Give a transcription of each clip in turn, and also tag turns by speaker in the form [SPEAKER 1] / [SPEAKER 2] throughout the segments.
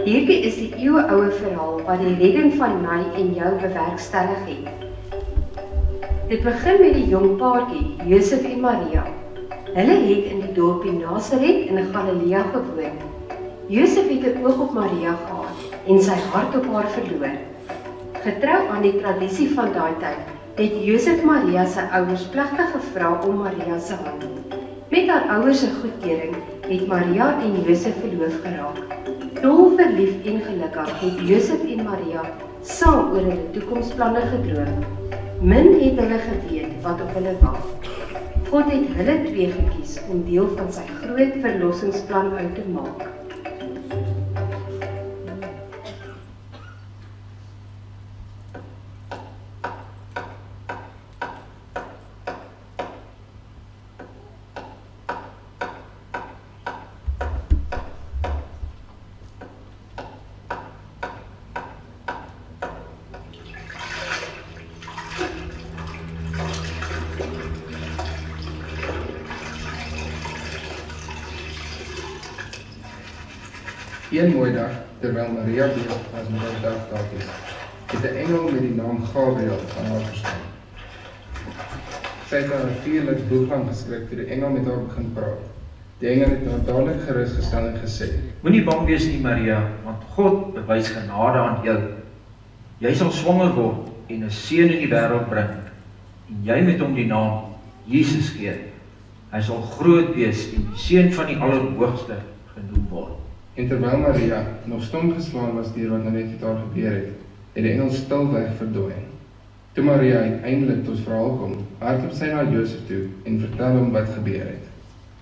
[SPEAKER 1] Hierdie is die eeuoue verhaal wat die redding van my en jou bewerkstellig het. Dit begin met die jong paartjie, Josef en Maria. Hulle het in die dorpie Nasaret in Galilea gewoon. Josef het 'n oog op Maria gehad en sy hart op haar verloor. Getrou aan die tradisie van daai tyd, het Josef Maria sy ouers plegtig gevra om Maria se hand. Met haar ouers se goedkeuring het Maria en Josef verloof geraak. Dol verlief en gelukkig het Josef en Maria saam oor hulle toekomsplanne gedroom. Min het hulle geweet wat op hulle wag. God het hulle twee gekies om deel van sy groot verlossingsplan uit te maak.
[SPEAKER 2] Een mooi dag, terwyl Maria besig was met haar dagtakies, het 'n engel met die naam Gabriel van haar verskyn. Sy het natuurlik bloedlang geskrik toe die engel met haar begin praat. Die engel het haar dadelik gerusgestel en gesê:
[SPEAKER 3] Moenie bang wees nie, Maria, want God bewys genade aan jou. Jy sal swanger word en 'n seun in die wêreld bring, en jy moet hom die naam Jesus gee. Hy sal groot wees en die seun van die Allerhoogste genoem word.
[SPEAKER 2] En terwyl Maria nog stom geslaan was deur wat net met haar gebeur het die engel stilweg verdwyn. Toe Maria uiteindelik tot verhaal kom, hardloop sy na Josef toe en vertel hom wat gebeur het.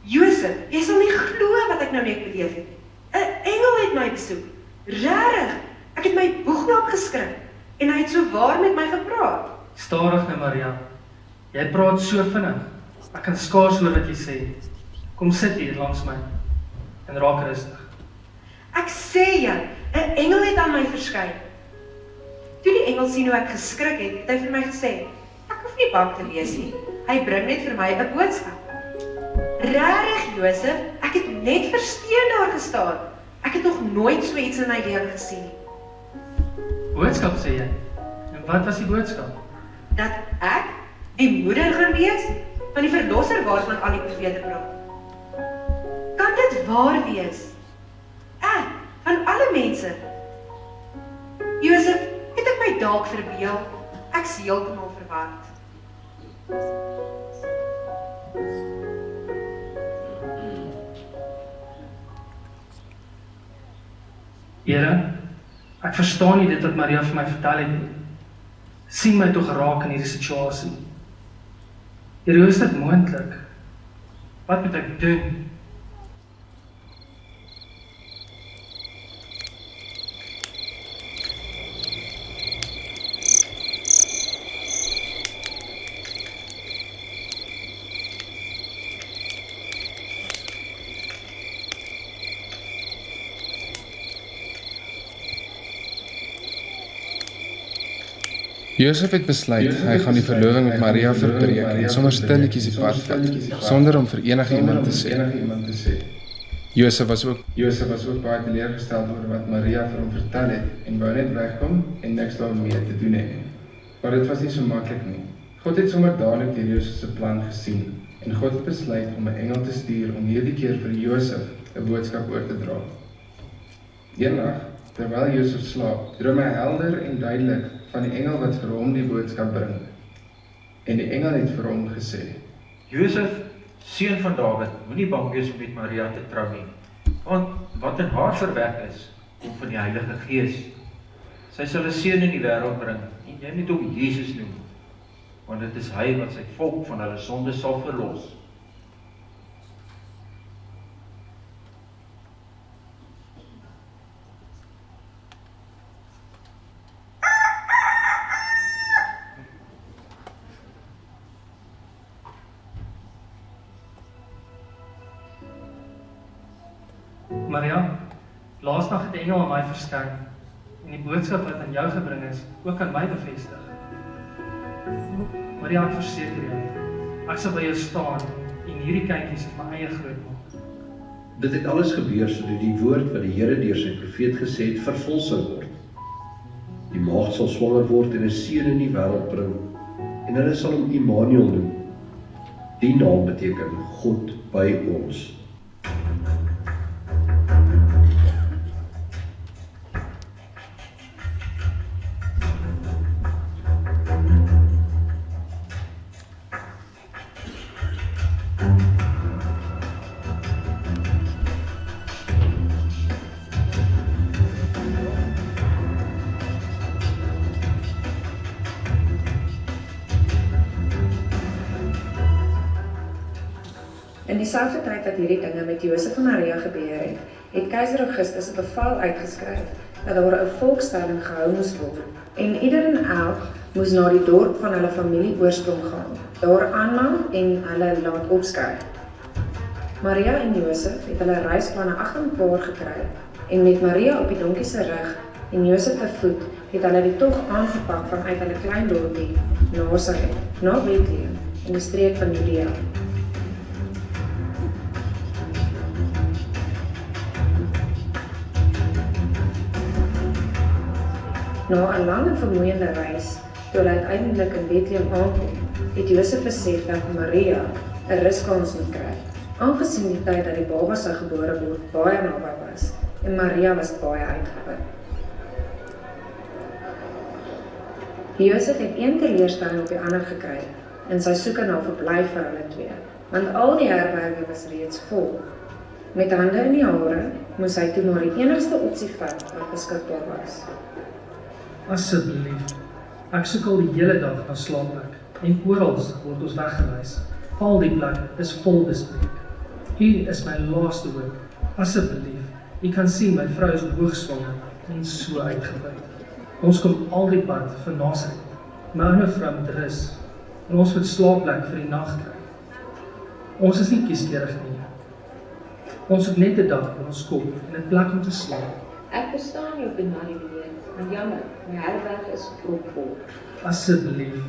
[SPEAKER 4] Josef, jy sal nie glo wat ek nou net beleef het. 'n Engel het my besoek. Regtig, ek het my boeglaap geskrik en hy het so waar met my gepraat.
[SPEAKER 5] Stadig nou, Maria. Jy praat so vinnig. Ek kan skaars hoor wat jy sê. Kom sit hier langs my en raak rustig.
[SPEAKER 4] Ek sê jou, 'n engel het aan my verskyn. Toe die engel sien hoe ek geskrik het, het hy vir my gesê, ek hoef nie bang te wees nie. Hy bring net vir my 'n boodskap. Regtig, Josef, ek het net versteen daar gestaan. Ek het nog nooit so iets in my lewe gesien nie.
[SPEAKER 5] Boodskap sê jy? En wat was die boodskap?
[SPEAKER 4] Dat ek die moeder gaan wees van die verlosser waarvan al die profete praat. Kan dit waar wees? Ek, van alle mense. Josef, het ek my dalk verbeel? Ek's heeltemal verward.
[SPEAKER 5] Here, ek verstaan nie dit wat Maria vir my vertel het nie. Sien my tog raak in hierdie situasie. Here, hoe is dit moontlik? Wat moet ek doen?
[SPEAKER 2] Josef het besluit hy gaan die verloving met Maria verbreek en sommer stilletjies die pad vat, sonder om vir enige iemand te sê. Josef was ook baie teleurgesteld oor wat Maria vir hom vertel het en wou net wegkom en niks daarmee te doen hê. Maar dit was nie so maklik nie. God het sommer dadelik deur Josef se plan gesien en God het besluit om 'n engel te stuur om hierdie keer vir Josef 'n boodskap oor te dra. Eendag, terwyl Josef slaap, droom hy helder en duidelik van die engel wat vir hom die boodskap bring. En die engel het vir hom gesê:
[SPEAKER 3] Josef, seun van Dawid, moenie bang wees om met Maria te trou nie, want wat in haar verwek is, kom van die Heilige Gees. Sy sal 'n seun in die wêreld bring, en jy moet hom Jesus noem, want dit is hy wat sy volk van hulle sondes sal verlos.
[SPEAKER 5] Maria, laasdag het die engel aan my verskyn en die boodskap wat aan jou gebring is, ook aan my bevestig. Maria, ek verseker jou, Ek sal by jou staan en hierdie kindjies my eie groot maak.
[SPEAKER 6] Dit het alles gebeur sodat die woord wat die Here deur sy profeet gesê het vervul sou word. Die maagd sal swanger word en 'n seun in die wêreld bring, en hulle sal hom Immanuel noem. Die naam beteken God by ons.
[SPEAKER 7] In dieselfde tyd wat hierdie dinge met Josef en Maria gebeur het, het keiser Augustus 'n bevel uitgeskryf dat daar 'n volkstelling gehou moes word en ieder en elk moes na die dorp van hulle familie oorsprong gaan, daar aanmeld en hulle laat opskryf. Maria en Josef het hulle reisplanne agter mekaar gekry en met Maria op die donkie se rug en Josef te voet het hulle die tog aangepak vanuit hulle klein dorpie Nasaret na Bethlehem in die streek van Judea. Na 'n lang en vermoeiende reis, toe hulle uiteindelik in Bethlehem aankom, het Josef besef dat Maria 'n ruskans moet kry, aangesien die tyd dat die baba sou gebore word baie naby was en Maria was baie uitgeput. Josef het een teleurstelling op die ander gekry in sy soeke na verblyf vir hulle twee, want al die herberge was reeds vol. Met hande in die hare moes hy toe maar die enigste opsie vat wat beskikbaar was.
[SPEAKER 5] Asseblief, ek soek al die hele dag na slaapplek en oral word ons weggewys. Al die plek is vol bespreek. U is my laaste hoop. Asseblief, u kan sien my vrou is hoogswanger en so uitgebuit. Ons kom al die pad van Nasaret. My ouer vrou moet rus en ons moet slaapplek vir die nag kry. Ons is nie kieskeurig nie. Ons het net 'n dak op ons kop en 'n plek om te slaap.
[SPEAKER 8] Ek verstaan jou benadering, maar jammer, my herberg is propvol.
[SPEAKER 5] Asseblief,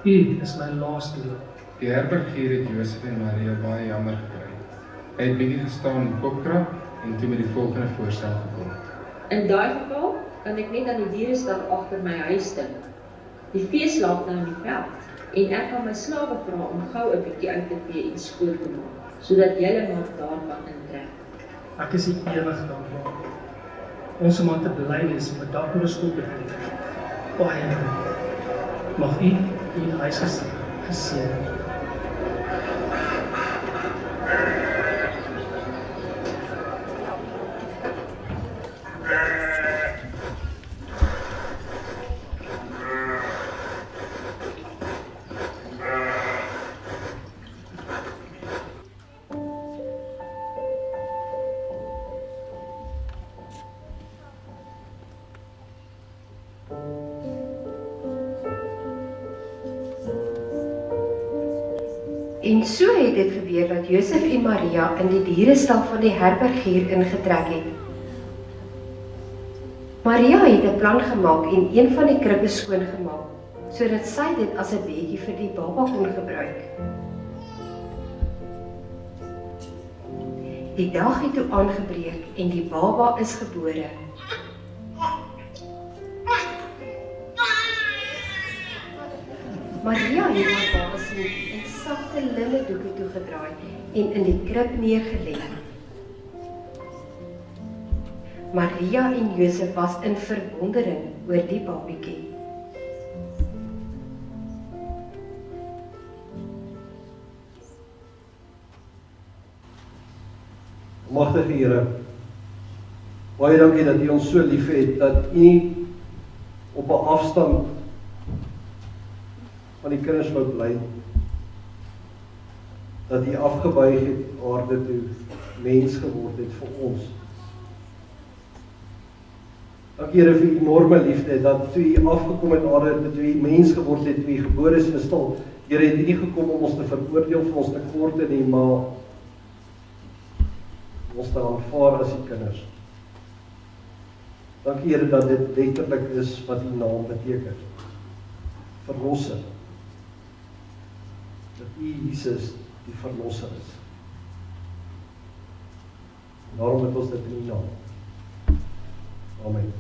[SPEAKER 5] u is my laaste hoop.
[SPEAKER 2] Die herbergier het Josef en Maria baie jammer gekry. Hy het bietjie gestaan en kopkrap en toe met die volgende voorstel gekom.
[SPEAKER 8] In daai geval kan ek net aan die dierestal agter my huis dink. Die vee slaap nou in die veld en ek kan my slawe vra om gou 'n bietjie uit te vee en skoon te maak, sodat julle maar daar kan intrek.
[SPEAKER 5] Ek is u ewig dankbaar. Ons moet te bly wees om 'n dak oor ons kop te kry. Baie dankie. Mag u huis geseën.
[SPEAKER 1] En so het dit gebeur dat Josef en Maria in die dierestal van die herbergier ingetrek het. Maria het 'n plan gemaak en een van die krippe skoongemaak, sodat sy dit as 'n bedjie vir die baba kon gebruik. Die dag het toe aangebreek en die baba is gebore. Maria het haar baba sien in sagte linne doeke toegedraai en in die krib neergelê. Maria en Josef was in verwondering oor die babietjie.
[SPEAKER 6] Magtige Here, baie dankie dat U ons so lief het, dat U nie op 'n afstand van die kinders wou bly, dat U afgebuig het aarde toe mens geword het vir ons. Dankie Here vir U enorme liefde, dat toe U afgekom het aarde toe U mens geword het, toe U gebore is in 'n stal. Here, het U nie gekom om ons te veroordeel vir ons tekorte nie, maar ons te aanvaar as U kinders. Dankie Here dat dit letterlik is wat U naam beteken. Verlosser. dat U Jesus die verlosser is. En daarom het ons dit in U naam. Amen.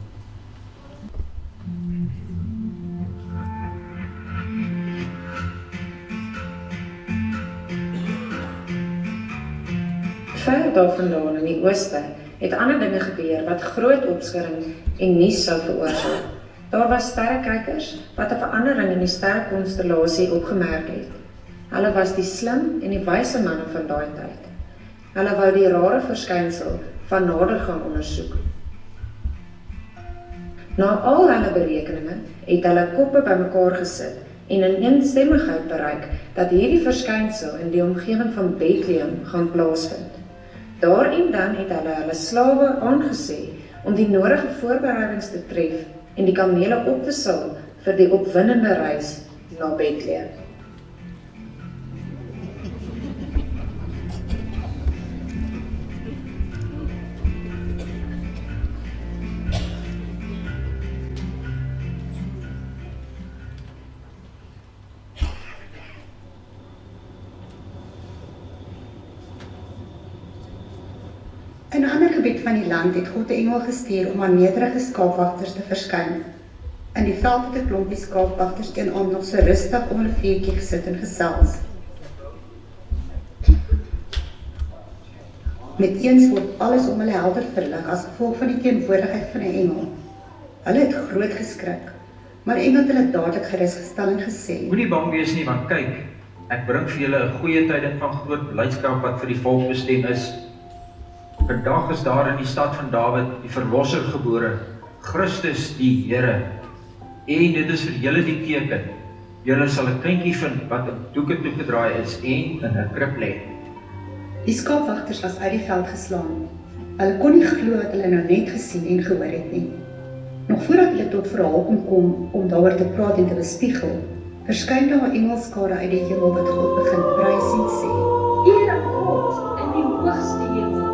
[SPEAKER 7] Ver daarvandaan in die ooste het ander dinge gebeur wat groot opskudding en nuus sou veroorsaak. Daar was sterrekykers wat 'n verandering in die sterrekonstellasie opgemerk het. Hulle was die slim en die wyse manne van daai tyd. Hulle wou die rare verskynsel van nader gaan ondersoek. Na al hulle berekeninge het hulle koppe bymekaar gesit en in eensstemmigheid bereik dat hierdie verskynsel in die omgewing van Bethlehem gaan plaasvind. Daar en dan het hulle slawe aangesê om die nodige voorbereidings te tref en die kamele op te saal vir die opwindende reis na Bethlehem.
[SPEAKER 9] In 'n ander gebied van die land het God 'n engel gestuur om aan nederige skaapwagters te verskyn. In die veld het 'n klompie skaapwagters teen aand nog so rustig om 'n vuurtjie gesit en gesels. Met eens word alles om hulle helder verlig as gevolg van die teenwoordigheid van 'n engel. Hulle het groot geskrik, maar die engel het hulle dadelik gerusgestel en gesê:
[SPEAKER 3] Moenie bang wees nie, want kyk, ek bring vir julle 'n goeie tyding van groot blydskap wat vir die volk bestem is. Vandag is daar in die stad van Dawid die verlosser gebore, Christus die Here. En dit is vir julle die teken. Julle sal 'n kindjie vind wat in doeke toegedraai is en in 'n krib lê.
[SPEAKER 9] Die skaapwagters was uit die veld geslaan. Hulle kon nie glo wat hulle nou net gesien en gehoor het nie. Nog voordat hulle tot verhaal kon kom om daaroor te praat en te bespiegel, verskyn daar 'n engelskare uit die hemel wat God begin prys en sê:
[SPEAKER 8] Here God in die hoogste hemel.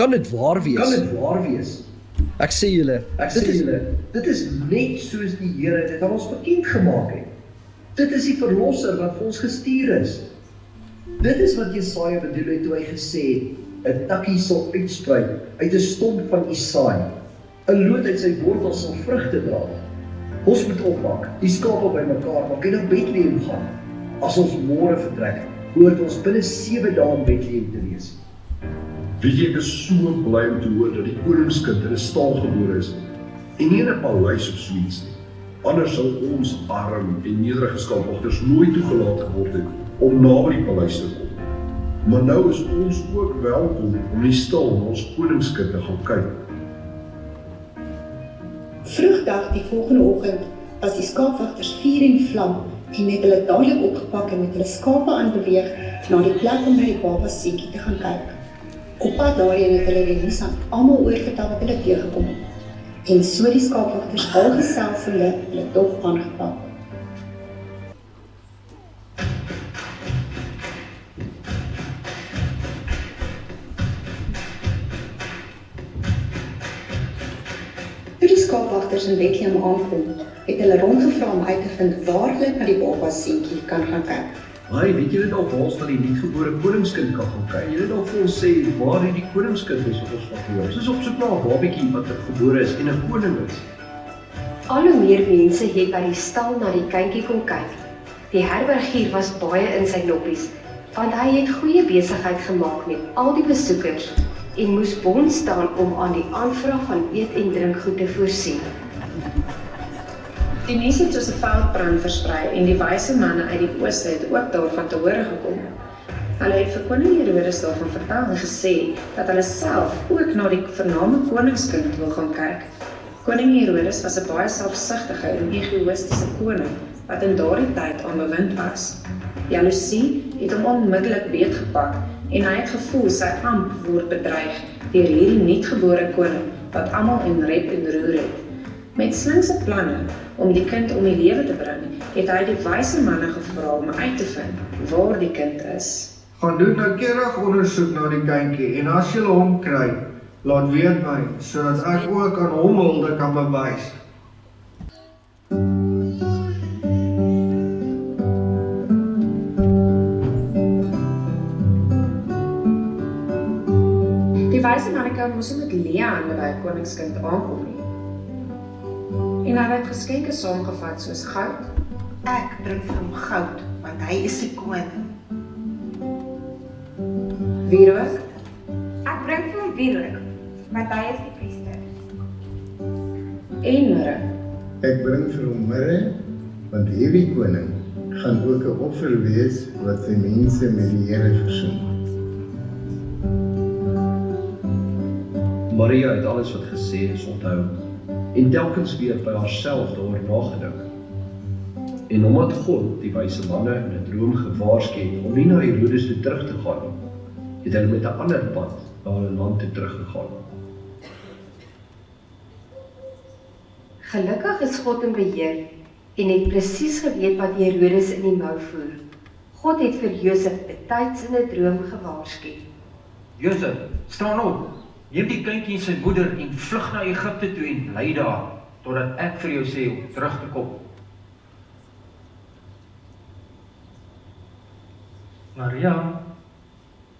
[SPEAKER 6] Kan dit waar wees? Ek sê julle, dit is net soos die Here dit aan ons bekend gemaak het. Dit is die verlosser wat vir ons gestuur is. Dit is wat Jesaja bedoel het toe hy gesê het, 'n takkie sal uitsprei uit 'n stomp van Isaai. 'n loot uit sy wortels sal vrugte dra. Ons moet opmaak, die skape bymekaar maak en na Bethlehem gaan. As ons môre vertrek, hoort ons binne 7 dae in Bethlehem te wees.
[SPEAKER 10] Weet jy, ek is so bly om te hoor dat die koningskind in 'n stal gebore is en nie in 'n paleis of so iets nie. Anders sal ons arm en nederige skaapwagters nooit toegelaat geword het om naby die paleis te kom. Maar nou is ons ook welkom om in die stal na ons koningskind te gaan kyk.
[SPEAKER 9] Vroegdag die volgende oggend was die skaapwagters vuur en vlam en het hulle dadelik opgepak en met hulle skape aanbeweeg na die plek om by die baba seentjie te gaan kyk. Op pad daarheen het hulle die nuus aan almal oorvertel wat hulle teëgekom het. En so die skaapwagters algesels hulle dog aangepak. Toe die skaapwagters in Bethlehem aankom, het hulle rondgevra om uit te vind waar hulle na die baba seentjie kan gaan kyk.
[SPEAKER 6] Hey, weet julle dalk waar ons na die nuutgebore koningskind kan gaan kyk? Julle dalk vir ons sê waar hierdie koningskind is wat ons van gehoor. Ons is op soek na 'n babatjie wat gebore is en 'n koning is.
[SPEAKER 1] Al hoe meer mense het by die stal na die kindjie kom kyk. Die herbergier was baie in sy noppies, want hy het goeie besigheid gemaak met al die besoekers en moes bond staan om aan die aanvraag van eet- en drinkgoed te voorsien.
[SPEAKER 7] Die nuus het soos 'n veldbrand versprei en die wyse manne uit die ooste het ook daarvan te hore gekom. Hulle het vir koning Herodes daarvan vertel en gesê dat hulle self ook na die vername koningskind wil gaan kyk. Koning Herodes was 'n baie selfsugtige en egoïstiese koning wat in daardie tyd aan bewind was. Jaloesie het hom onmiddellik beetgepak en hy het gevoel sy amp word bedreig deur hierdie nuutgebore koning wat almal in rep en roer het. Met slinkse planne om die kind om die lewe te bring, het hy die wyse manne gevra om uit te vind waar die kind is.
[SPEAKER 11] Gaan doen noukeurig ondersoek na die kindjie en as julle hom kry, laat weet my, sodat ek ook aan hom hulde kan bewys.
[SPEAKER 7] Die wyse manne moes nie met leehande by 'n koningskind aankom nie. En hy het geskenke saamgevat soos goud.
[SPEAKER 9] Ek bring vir hom goud, want hy is die koning.
[SPEAKER 7] Wierook,
[SPEAKER 12] Ek bring vir hom wierook, want hy is die priester.
[SPEAKER 7] en mirre.
[SPEAKER 13] Ek bring vir hom mirre, want hierdie koning gaan ook 'n offer wees wat sy mense met die Here versoen.
[SPEAKER 6] Maria het alles wat gesê is onthou en telkens weer by haarself daaroor nagedink. En omdat God die wyse manne in 'n droom gewaarsku het om nie na Herodes toe terug te gaan nie, het hulle met 'n ander pad na hulle land toe teruggegaan.
[SPEAKER 1] Gelukkig is God in beheer en het presies geweet wat Herodes in die mou voer. God het vir Josef betyds in 'n droom gewaarsku.
[SPEAKER 3] Josef, staan op. Neem die kindjie en sy moeder en vlug na Egipte toe en bly daar, totdat ek vir jou sê om terug te kom.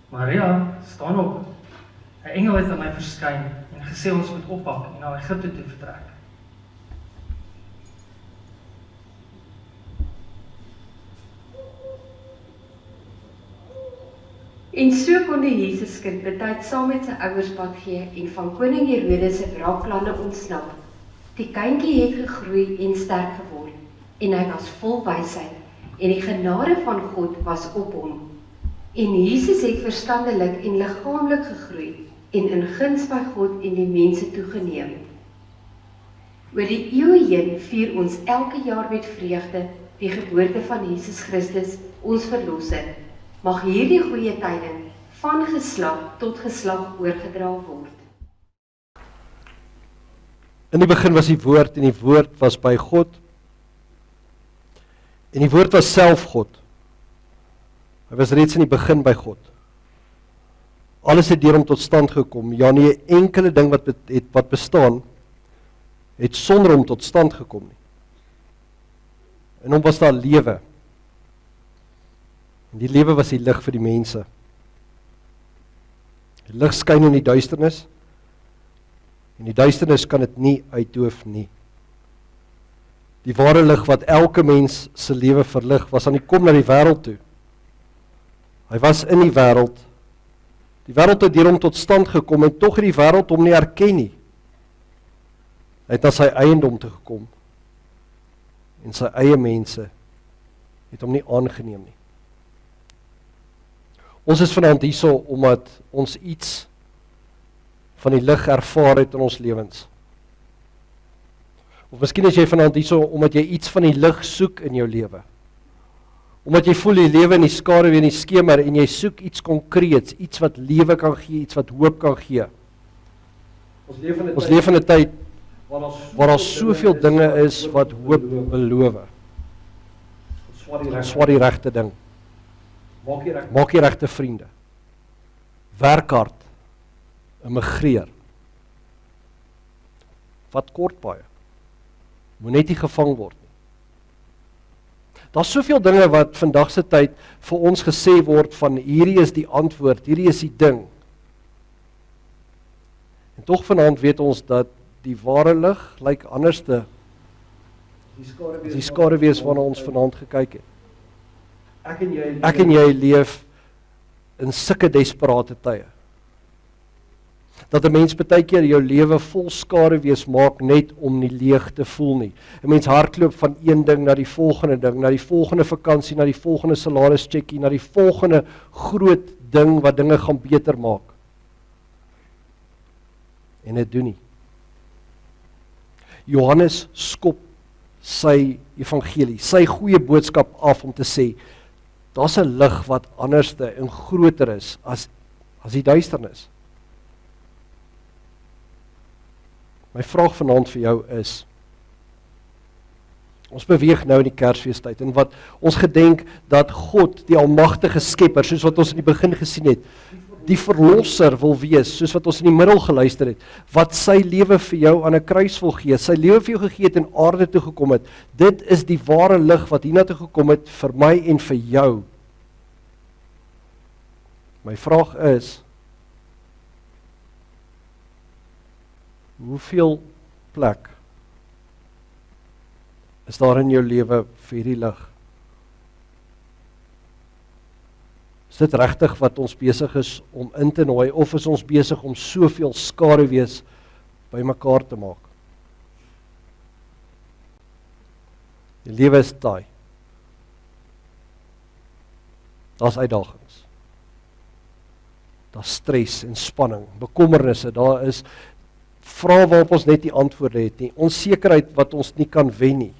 [SPEAKER 5] Maria, staan op. 'n Engel het aan my verskyn en gesê ons moet oppak en na Egipte toe vertrek.
[SPEAKER 1] En so kon die Jesuskind betyds saam met sy ouers pad gee en van koning Herodes se wraakplanne ontsnap. Die kindjie het gegroei en sterk geword en hy was vol wysheid en die genade van God was op hom. En Jesus het verstandelik en liggaamlik gegroei en in guns by God en die mense toegeneem. Oor die eeue heen vier ons elke jaar met vreugde die geboorte van Jesus Christus, ons verlosser. Mag hierdie goeie tyding van geslag tot geslag oorgedra word.
[SPEAKER 14] In die begin was die woord en die woord was by God. En die woord was self God. Hy was reeds in die begin by God. Alles het deur hom tot stand gekom. Ja, nie 'n enkele ding wat bestaan, het sonder hom tot stand gekom nie. In hom was daar lewe. En die lewe was die lig vir die mense. Die lig skyn in die duisternis, en die duisternis kan dit nie uitdoof nie. Die ware lig wat elke mens se lewe verlig, was aan die kom na die wêreld toe. Hy was in die wêreld. Die wêreld het deur hom tot stand gekom en tog het die wêreld hom nie erken nie. Hy het na sy eiendom toe gekom en sy eie mense het hom nie aangeneem nie. Ons is vanaand hierso omdat ons iets van die lig ervaar het in ons lewens. Of miskien is jy vanaand hierso omdat jy iets van die lig soek in jou lewe. Omdat jy voel die lewe in die skaduwee en die skemer en jy soek iets konkreets, iets wat lewe kan gee, iets wat hoop kan gee. Ons leef in 'n tyd waar daar soveel dinge is wat hoop beloof. Swat die regte ding. Maak die regte vriende. Werk hard. Immigreer. Wat kort baie. Moet net nie gevang word nie. Daar's soveel dinge wat vandag se tyd vir ons gesê word van hierdie is die antwoord, hierdie is die ding. En tog vanaand weet ons dat die ware lig lyk anderste. Die skaduwee waarna ons vanaand gekyk het. Ek en jy leef in sulke desperate tye. Dat 'n mens baie keer jou lewe vol skaduwees maak net om nie leeg te voel nie. 'n Mens hardloop van een ding na die volgende ding, na die volgende vakansie, na die volgende salarischeckie, na die volgende groot ding wat dinge gaan beter maak. En dit doen nie. Johannes skop sy evangelie, sy goeie boodskap af om te sê, Daar's 'n lig wat anderste en groter is as die duisternis. My vraag vanaand vir jou is, ons beweeg nou in die Kersfeestyd en wat ons gedenk dat God, die almagtige skepper, soos wat ons in die begin gesien het, die verlosser wil wees, soos wat ons in die middel geluister het, wat sy lewe vir jou aan 'n kruis wil gee, sy lewe vir jou gegee het en aarde toe gekom het. Dit is die ware lig wat hiernatoe gekom het vir my en vir jou. My vraag is, hoeveel plek is daar in jou lewe vir hierdie lig? Is dit regtig wat ons besig is om in te nooi, of is ons besig om soveel skaduwees bymekaar te maak? Die lewe is taai. Daar's uitdagings. Daar's stres en spanning, bekommernisse, daar is vrae waarop ons net nie antwoorde het nie, onsekerheid wat ons nie kan wen nie.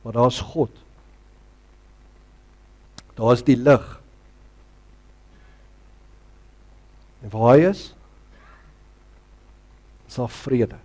[SPEAKER 14] Maar daar's God. Daar is die lig. En waar hy is daar vrede.